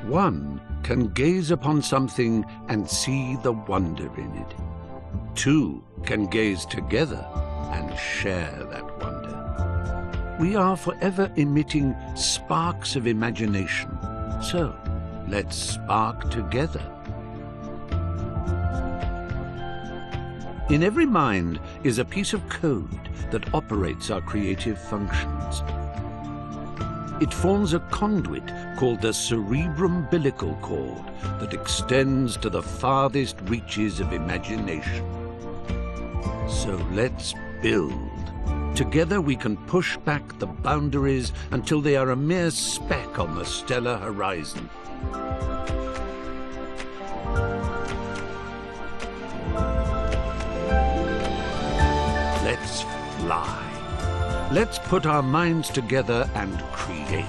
One can gaze upon something and see the wonder in it. Two can gaze together and share that wonder. We are forever emitting sparks of imagination, so let's spark together. In every mind is a piece of code that operates our creative functions. It forms a conduit called the cerebrum-umbilical cord that extends to the farthest reaches of imagination. So let's build. Together we can push back the boundaries until they are a mere speck on the stellar horizon. Let's fly. Let's put our minds together and create.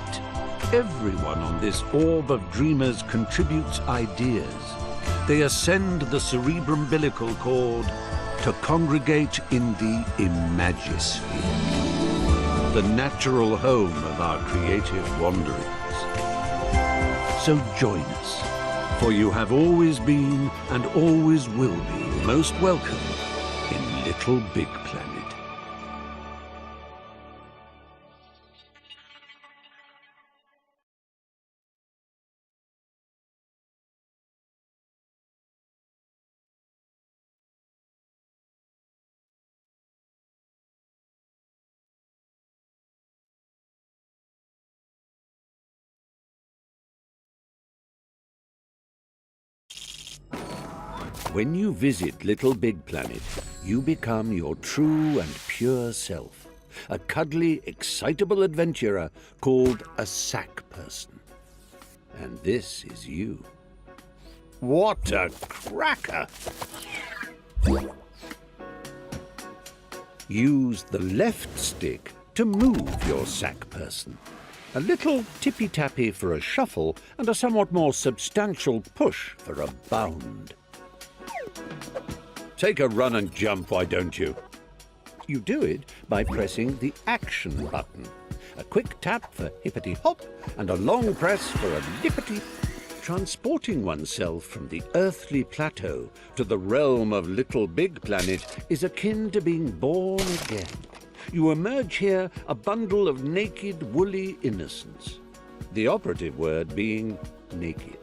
Everyone on this orb of dreamers contributes ideas. They ascend the cerebrum-umbilical cord to congregate in the Imagisphere, the natural home of our creative wanderings. So join us, for you have always been and always will be most welcome in Little Big Planet. When you visit Little Big Planet, you become your true and pure self, a cuddly, excitable adventurer called a sack person. And this is you. What a cracker! Use the left stick to move your sack person. A little tippy-tappy for a shuffle and a somewhat more substantial push for a bound. Take a run and jump, why don't you? You do it by pressing the action button. A quick tap for hippity-hop and a long press for a lippity. Transporting oneself from the earthly plateau to the realm of Little Big Planet is akin to being born again. You emerge here a bundle of naked, woolly innocence. The operative word being naked.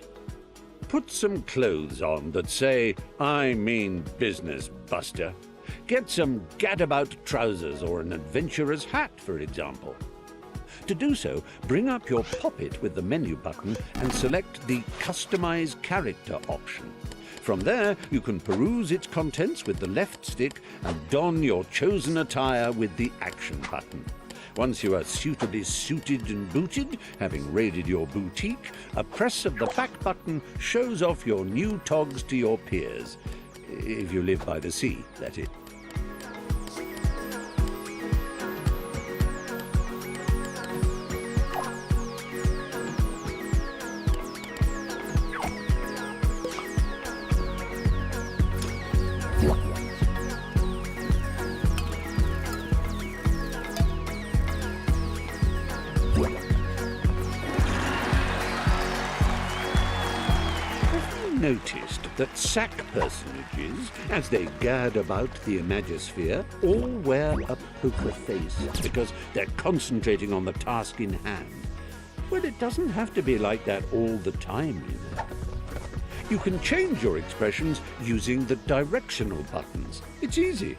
Put some clothes on that say, "I mean business, Buster." Get some gadabout trousers or an adventurer's hat, for example. To do so, bring up your poppet with the menu button and select the Customize Character option. From there, you can peruse its contents with the left stick and don your chosen attire with the action button. Once you are suitably suited and booted, having raided your boutique, a press of the back button shows off your new togs to your peers. If you live by the sea, that is. Noticed that sack personages, as they gad about the Imagisphere, all wear a poker face because they're concentrating on the task in hand. Well, it doesn't have to be like that all the time, you know. You can change your expressions using the directional buttons. It's easy.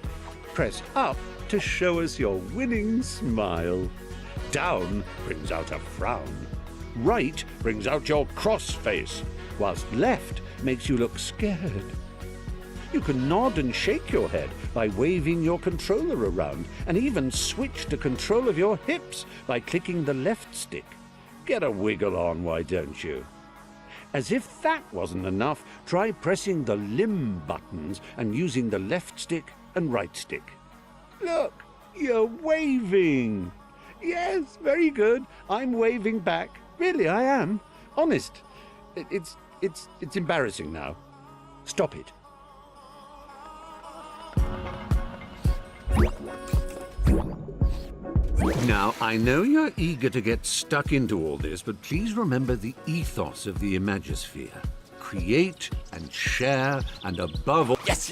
Press up to show us your winning smile. Down brings out a frown. Right brings out your cross face, whilst left makes you look scared. You can nod and shake your head by waving your controller around, and even switch to control of your hips by clicking the left stick. Get a wiggle on, why don't you? As if that wasn't enough, try pressing the limb buttons and using the left stick and right stick. Look, you're waving. Yes, very good. I'm waving back. Really, I am. Honest. It's embarrassing now. Stop it. Now, I know you're eager to get stuck into all this, but please remember the ethos of the Imagisphere. Create and share, and above all... Yes.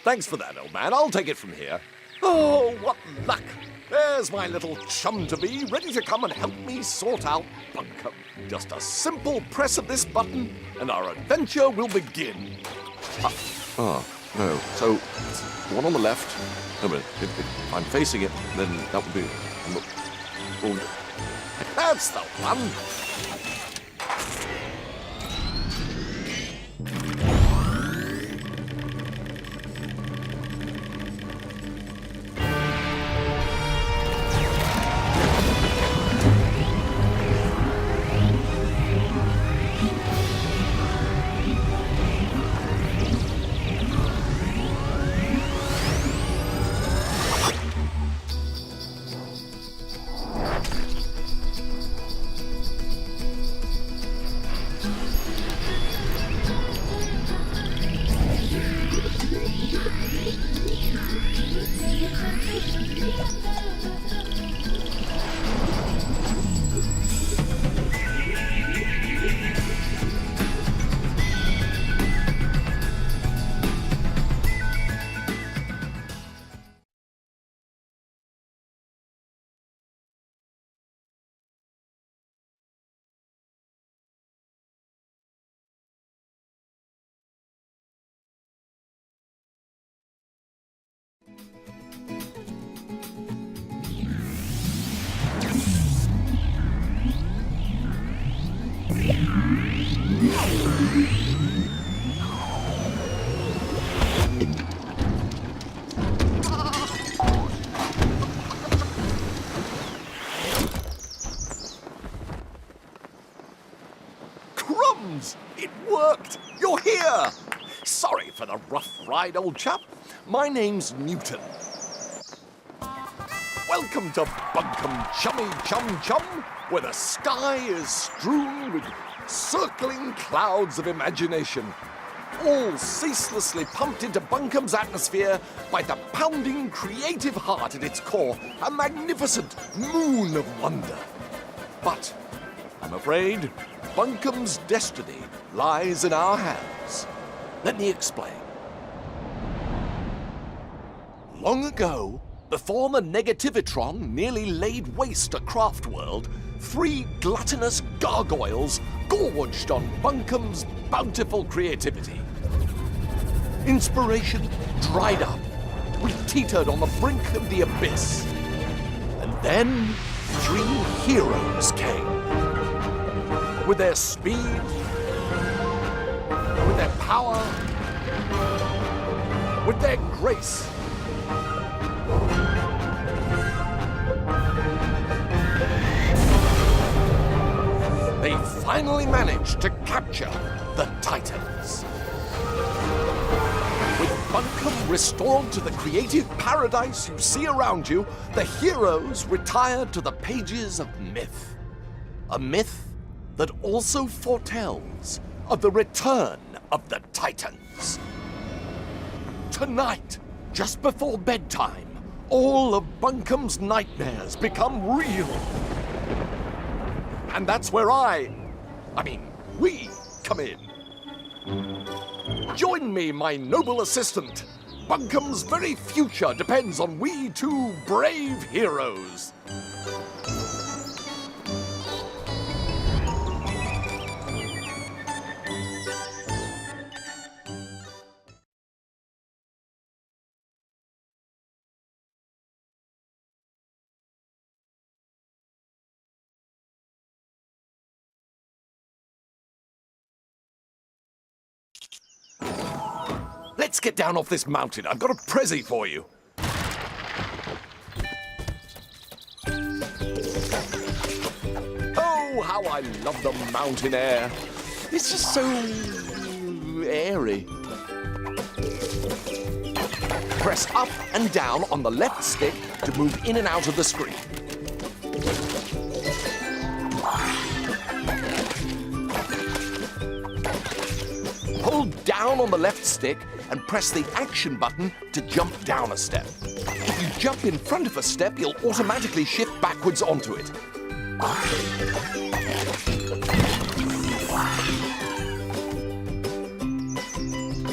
Thanks for that, old man. I'll take it from here. Oh, what luck! There's my little chum-to-be, ready to come and help me sort out Bunkum. Just a simple press of this button, and our adventure will begin. No. So, the one on the left... No, but if I'm facing it, then that would be... That's the one! Crumbs! It worked! You're here! Sorry for the rough ride, old chap. My name's Newton. Welcome to Bunkum Chummy Chum Chum, where the sky is strewn with circling clouds of imagination, all ceaselessly pumped into Bunkum's atmosphere by the pounding creative heart at its core, a magnificent moon of wonder. But I'm afraid Bunkum's destiny lies in our hands. Let me explain. Long ago, before the Negativitron nearly laid waste a craft world, 3 gluttonous gargoyles gorged on Bunkum's bountiful creativity. Inspiration dried up. We teetered on the brink of the abyss. And then 3 heroes came. With their speed, with their power, with their grace. They finally managed to capture the Titans. With Bunkum restored to the creative paradise you see around you, the heroes retired to the pages of myth. A myth that also foretells of the return of the Titans. Tonight, just before bedtime, all of Bunkum's nightmares become real. And that's where we come in. Join me, my noble assistant. Bunkum's very future depends on we 2 brave heroes. Let's get down off this mountain. I've got a prezi for you. Oh, how I love the mountain air. It's just so airy. Press up and down on the left stick to move in and out of the screen. Hold down on the left stick and press the action button to jump down a step. If you jump in front of a step, you'll automatically shift backwards onto it.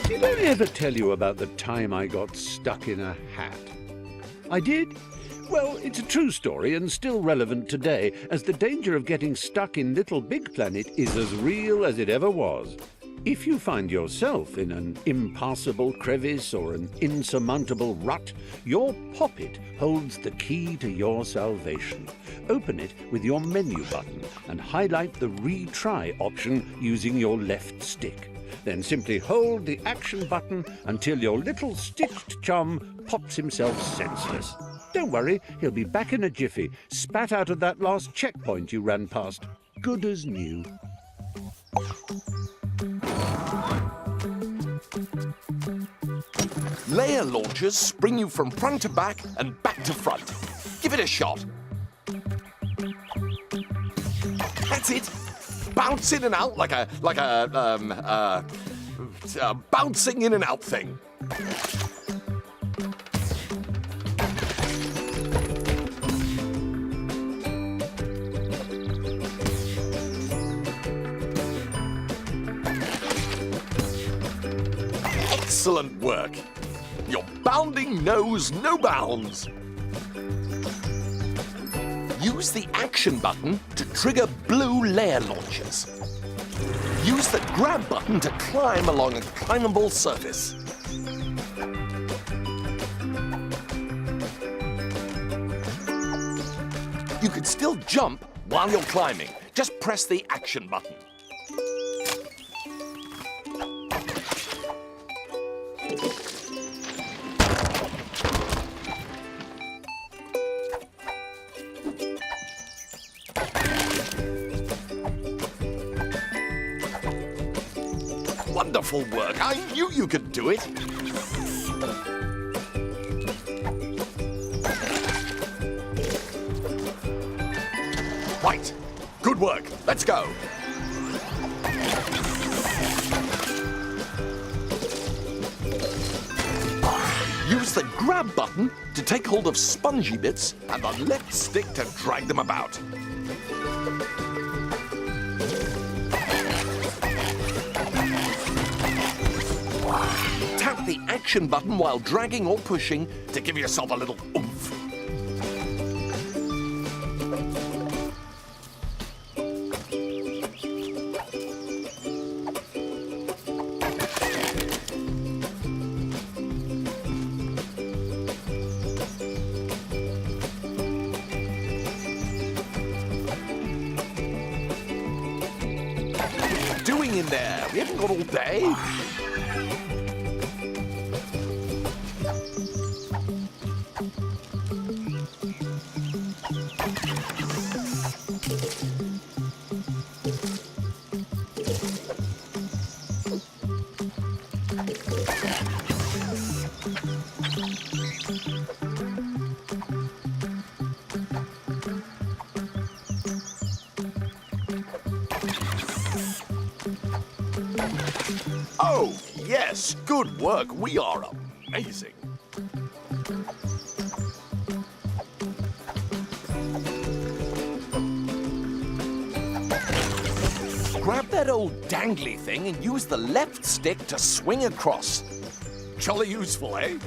Did I ever tell you about the time I got stuck in a hat? I did? Well, it's a true story and still relevant today, as the danger of getting stuck in LittleBigPlanet is as real as it ever was. If you find yourself in an impassable crevice or an insurmountable rut, your poppet holds the key to your salvation. Open it with your menu button and highlight the retry option using your left stick. Then simply hold the action button until your little sticked chum pops himself senseless. Don't worry, he'll be back in a jiffy, spat out of that last checkpoint you ran past. Good as new. Layer launchers spring you from front to back and back to front. Give it a shot. That's it. Bounce in and out like a bouncing in and out thing. Excellent work. Your bounding knows no bounds. Use the action button to trigger blue layer launchers. Use the grab button to climb along a climbable surface. You can still jump while you're climbing. Just press the action button. Wonderful work. I knew you could do it. Right. Good work. Let's go. Use the grab button to take hold of spongy bits and the left stick to drag them about. Tap the action button while dragging or pushing to give yourself a little oomph. What are you doing in there? We haven't got all day. Oh, yes, good work. We are amazing. Grab that old dangly thing and use the left stick to swing across. Jolly useful, eh?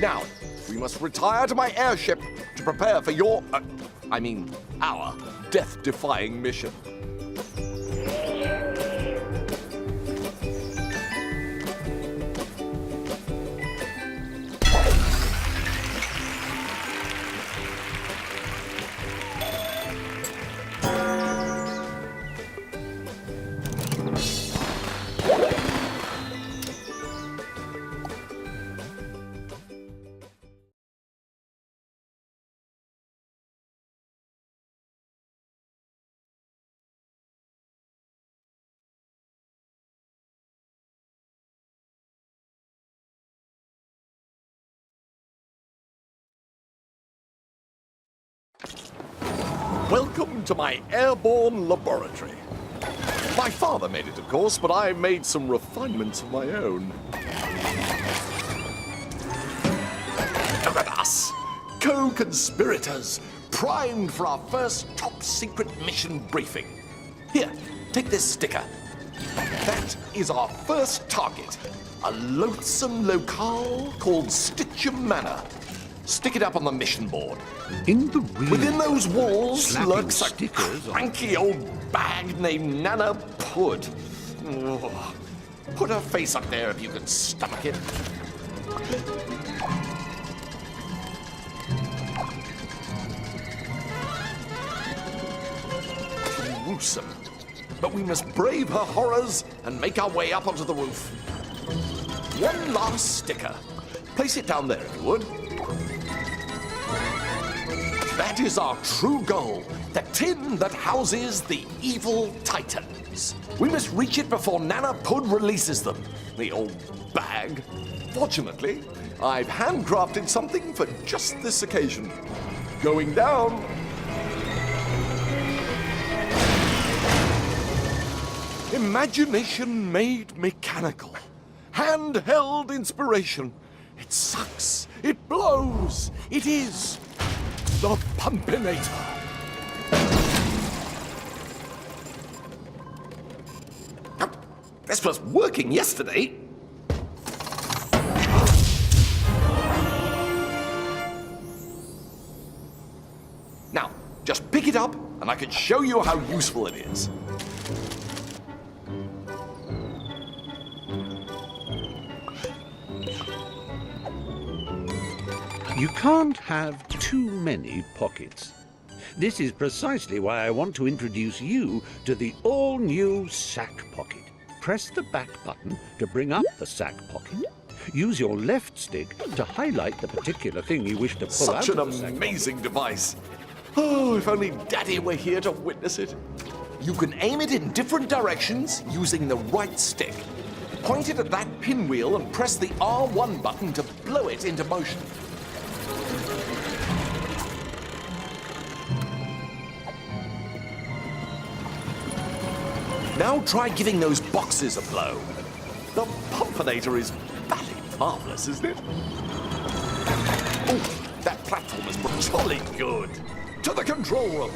Now, we must retire to my airship to prepare for our death-defying mission. Welcome to my airborne laboratory. My father made it, of course, but I made some refinements of my own. Look at us, co-conspirators, primed for our first top-secret mission briefing. Here, take this sticker. That is our first target, a loathsome locale called Stitcham Manor. Stick it up on the mission board. Within those walls lurks a cranky old bag named Nana Pud. Oh, put her face up there if you can stomach it. Gruesome. But we must brave her horrors and make our way up onto the roof. One last sticker. Place it down there if you would. That is our true goal, the tin that houses the evil titans. We must reach it before Nana Pud releases them. The old bag. Fortunately, I've handcrafted something for just this occasion. Going down. Imagination made mechanical. Handheld inspiration. It sucks. It blows. It is the Pumpinator. This was working yesterday. Now, just pick it up and I can show you how useful it is. You can't have too many pockets. This is precisely why I want to introduce you to the all-new sack pocket. Press the back button to bring up the sack pocket. Use your left stick to highlight the particular thing you wish to pull out. Such an amazing device. Oh, if only Daddy were here to witness it. You can aim it in different directions using the right stick. Point it at that pinwheel and press the R1 button to blow it into motion. Now try giving those boxes a blow. The Pumpinator is bloody marvelous, isn't it? Oh, that platform is jolly good. To the control room.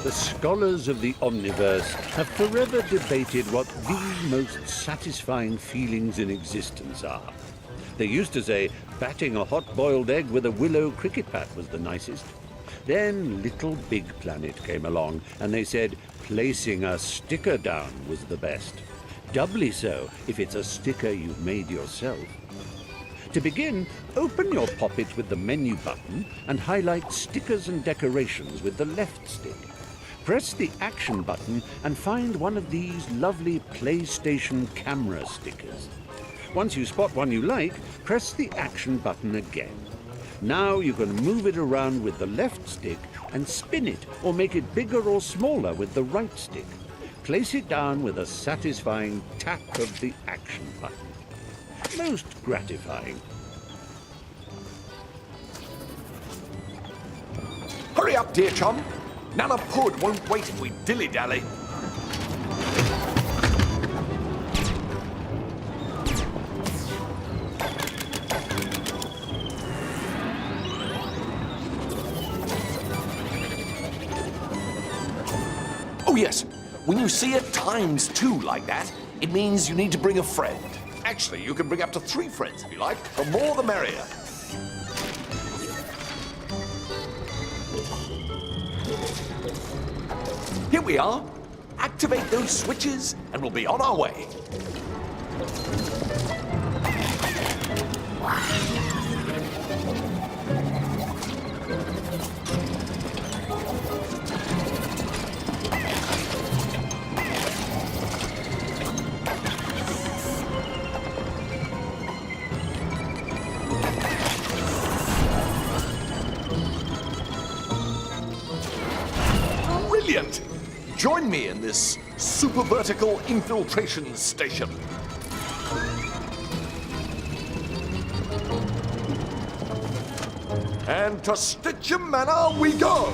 The scholars of the Omniverse have forever debated what the most satisfying feelings in existence are. They used to say batting a hot-boiled egg with a willow cricket bat was the nicest. Then LittleBigPlanet came along, and they said placing a sticker down was the best. Doubly so if it's a sticker you've made yourself. To begin, open your poppet with the menu button and highlight stickers and decorations with the left stick. Press the action button and find one of these lovely PlayStation camera stickers. Once you spot one you like, press the action button again. Now you can move it around with the left stick and spin it or make it bigger or smaller with the right stick. Place it down with a satisfying tap of the action button. Most gratifying. Hurry up, dear chum. Nana Pud won't wait if we dilly-dally. Oh yes, when you see it ×2 like that, it means you need to bring a friend. Actually, you can bring up to 3 friends if you like. The more the merrier. Here we are. Activate those switches and we'll be on our way. Brilliant! Join me in this super vertical infiltration station. And to Stitchem Manor we go!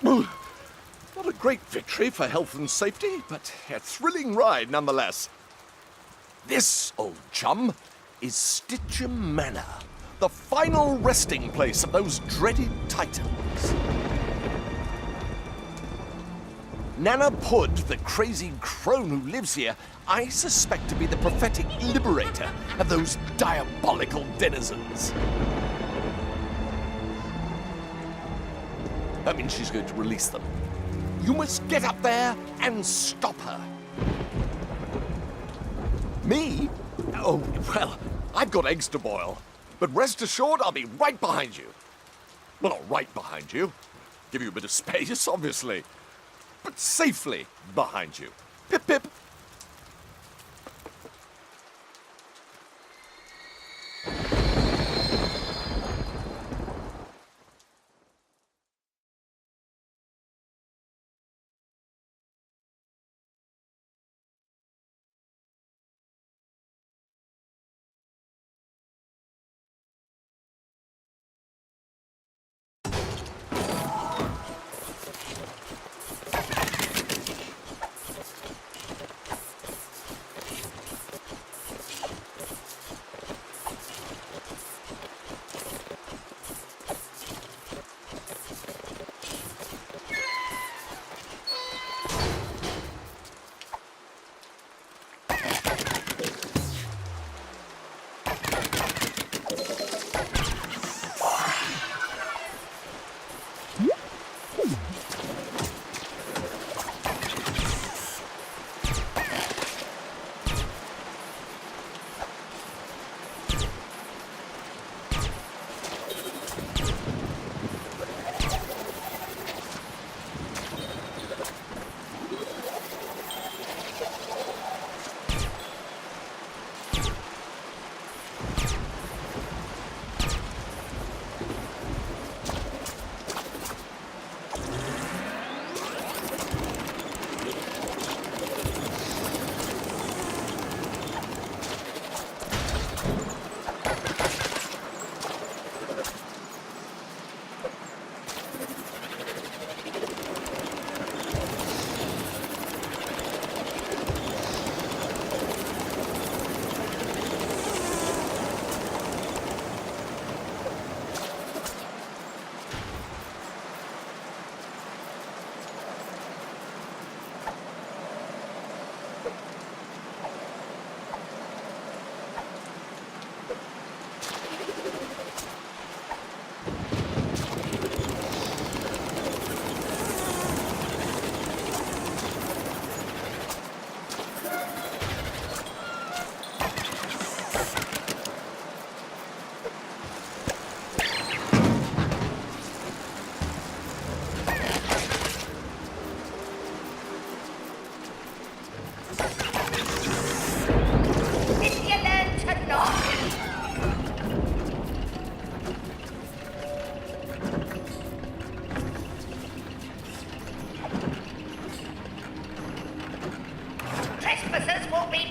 Not a great victory for health and safety, but a thrilling ride nonetheless. This, old chum, is Stitchem Manor, the final resting place of those dreaded titans. Nana Pud, the crazy crone who lives here, I suspect to be the prophetic liberator of those diabolical denizens. That means she's going to release them. You must get up there and stop her. Me? Oh, well, I've got eggs to boil. But rest assured, I'll be right behind you. Well, not right behind you. Give you a bit of space, obviously. But safely behind you. Pip, pip.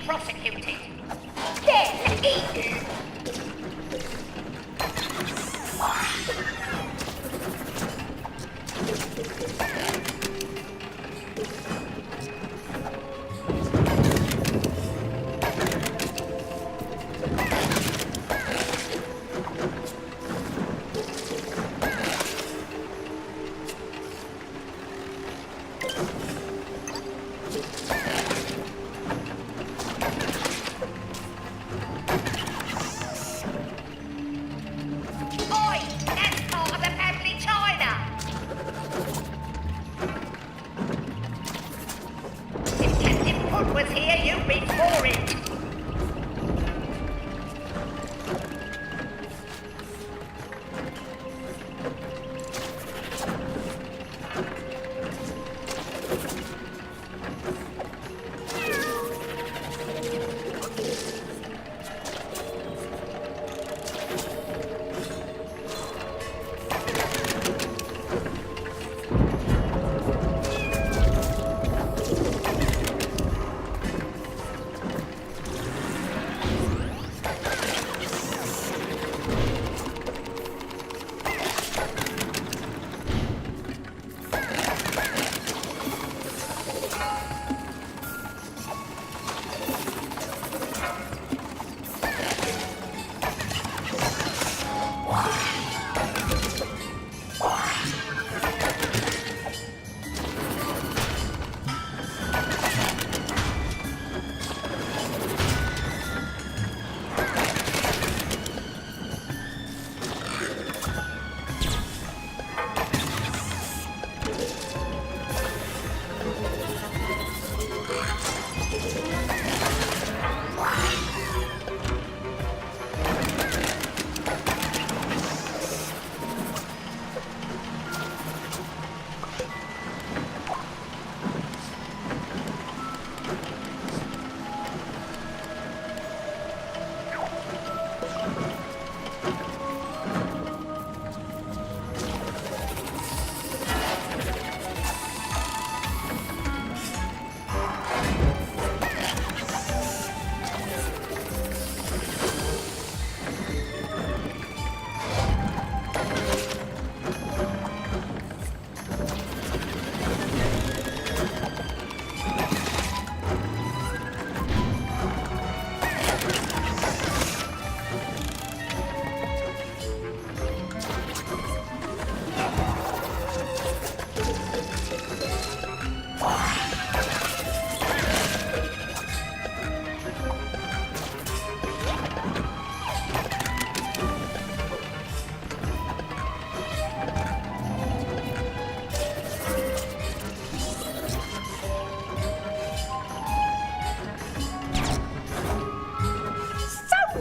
prosecuted. Then eaten. Oi, that's part of the family china. If Captain Hood was here, you'd be for it.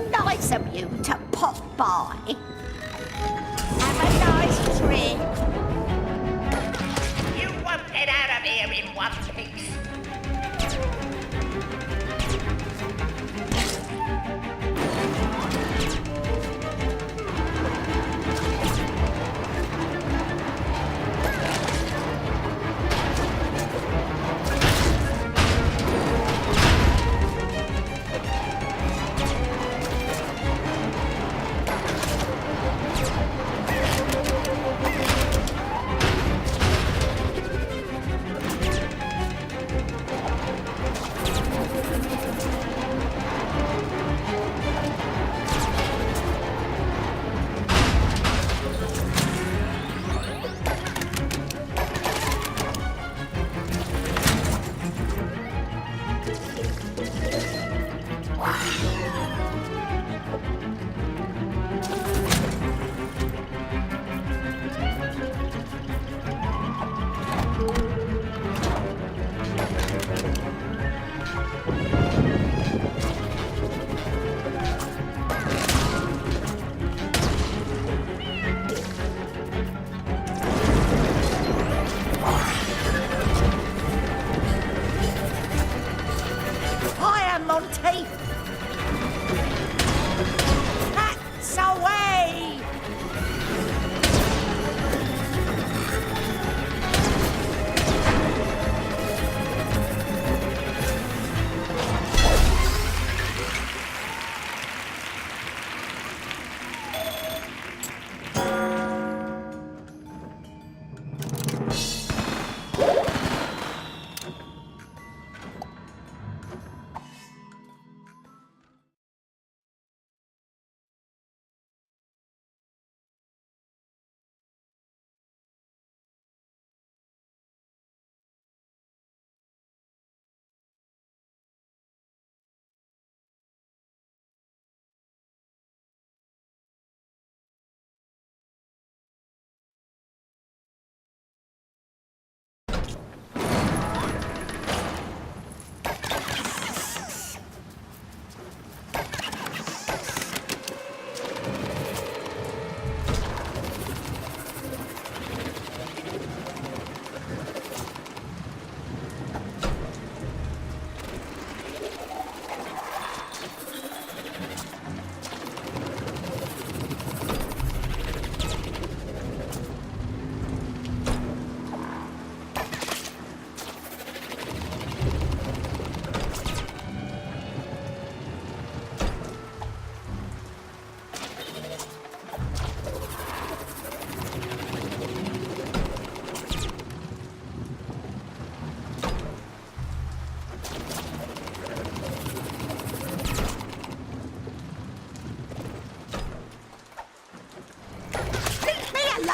Nice of you to pop by. Have a nice trip. You won't get out of here in one piece.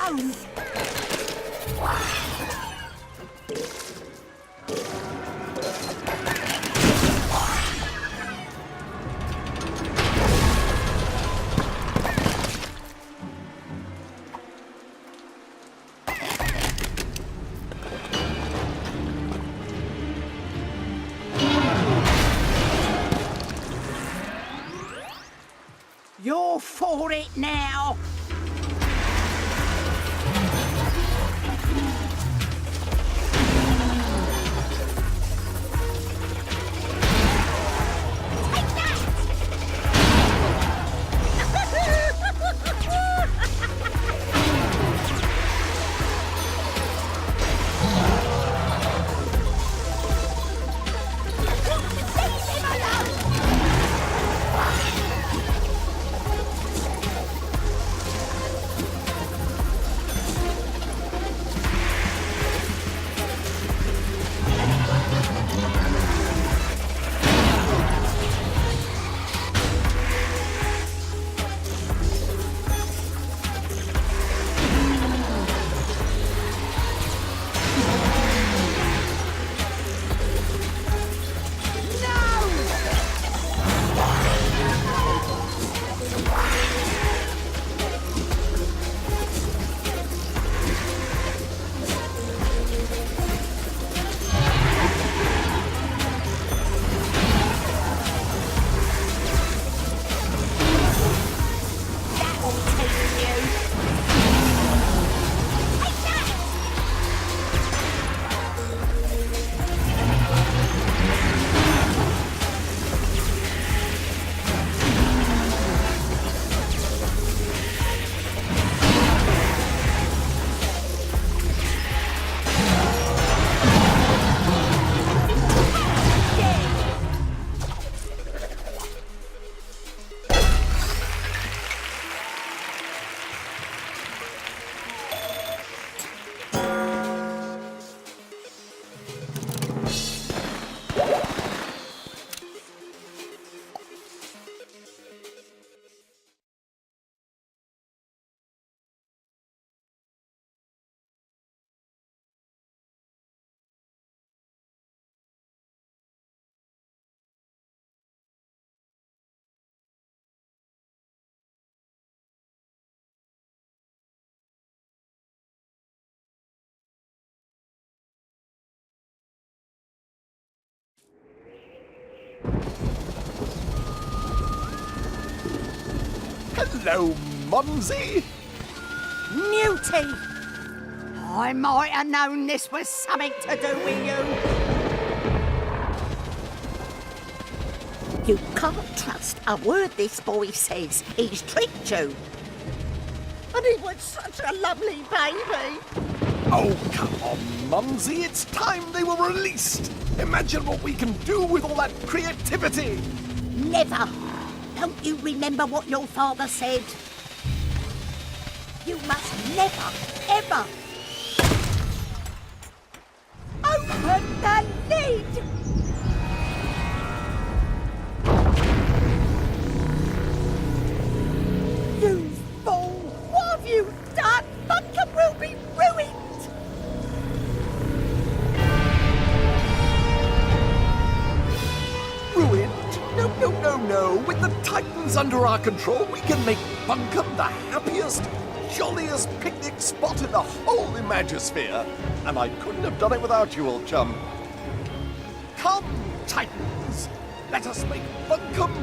No! You're for it now. Hello, Mumsy. Newty! I might have known this was something to do with you. You can't trust a word this boy says. He's tricked you. And he was such a lovely baby. Oh, come on, Mumsy. It's time they were released. Imagine what we can do with all that creativity. Never. Don't you remember what your father said? You must never, ever open the lid! You fool! What have you done? Bunkum will be ruined! Ruined? No. With the Titans under our control, we can make Bunkum the happiest, jolliest picnic spot in the whole Imagisphere. And I couldn't have done it without you, old chum. Come, Titans! Let us make Bunkum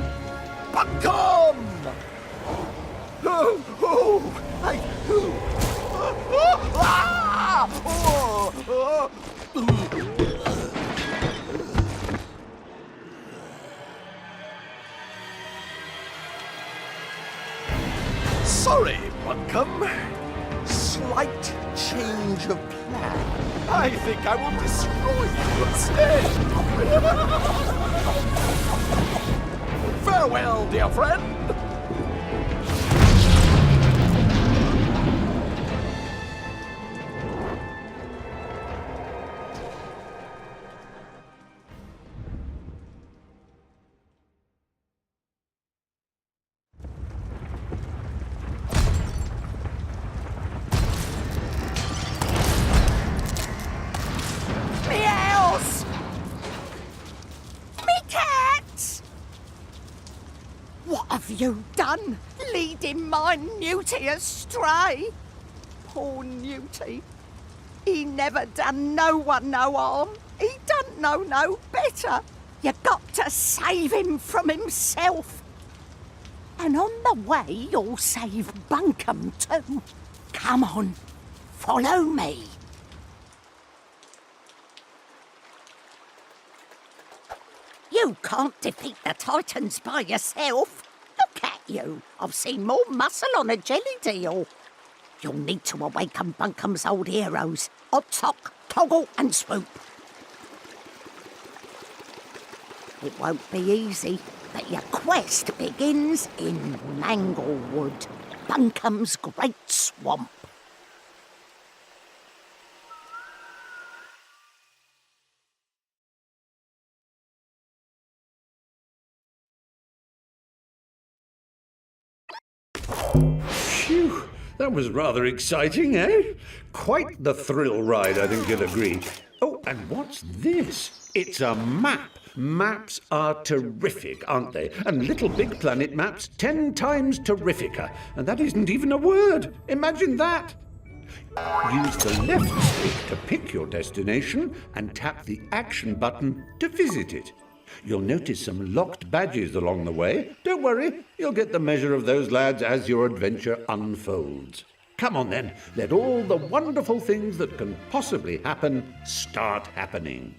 Bunkum! Sorry, Bunkum. Slight change of plan. I think I will destroy you instead. Farewell, dear friend. have you done, leading my Newty astray? Poor Newty. He never done no one no harm. He don't know no better. You got to save him from himself. And on the way, you'll save Bunkum too. Come on, follow me. You can't defeat the Titans by yourself. Look at you. I've seen more muscle on a jelly deal. You'll need to awaken Bunkum's old heroes, Hot Sock, Toggle and Swoop. It won't be easy, but your quest begins in Manglewood, Bunkum's great swamp. Phew, that was rather exciting, eh? Quite the thrill ride, I think you'll agree. Oh, and what's this? It's a map. Maps are terrific, aren't they? And LittleBigPlanet maps 10 times terrificer. And that isn't even a word. Imagine that. Use the left stick to pick your destination and tap the action button to visit it. You'll notice some locked badges along the way. Don't worry, you'll get the measure of those lads as your adventure unfolds. Come on then, let all the wonderful things that can possibly happen start happening.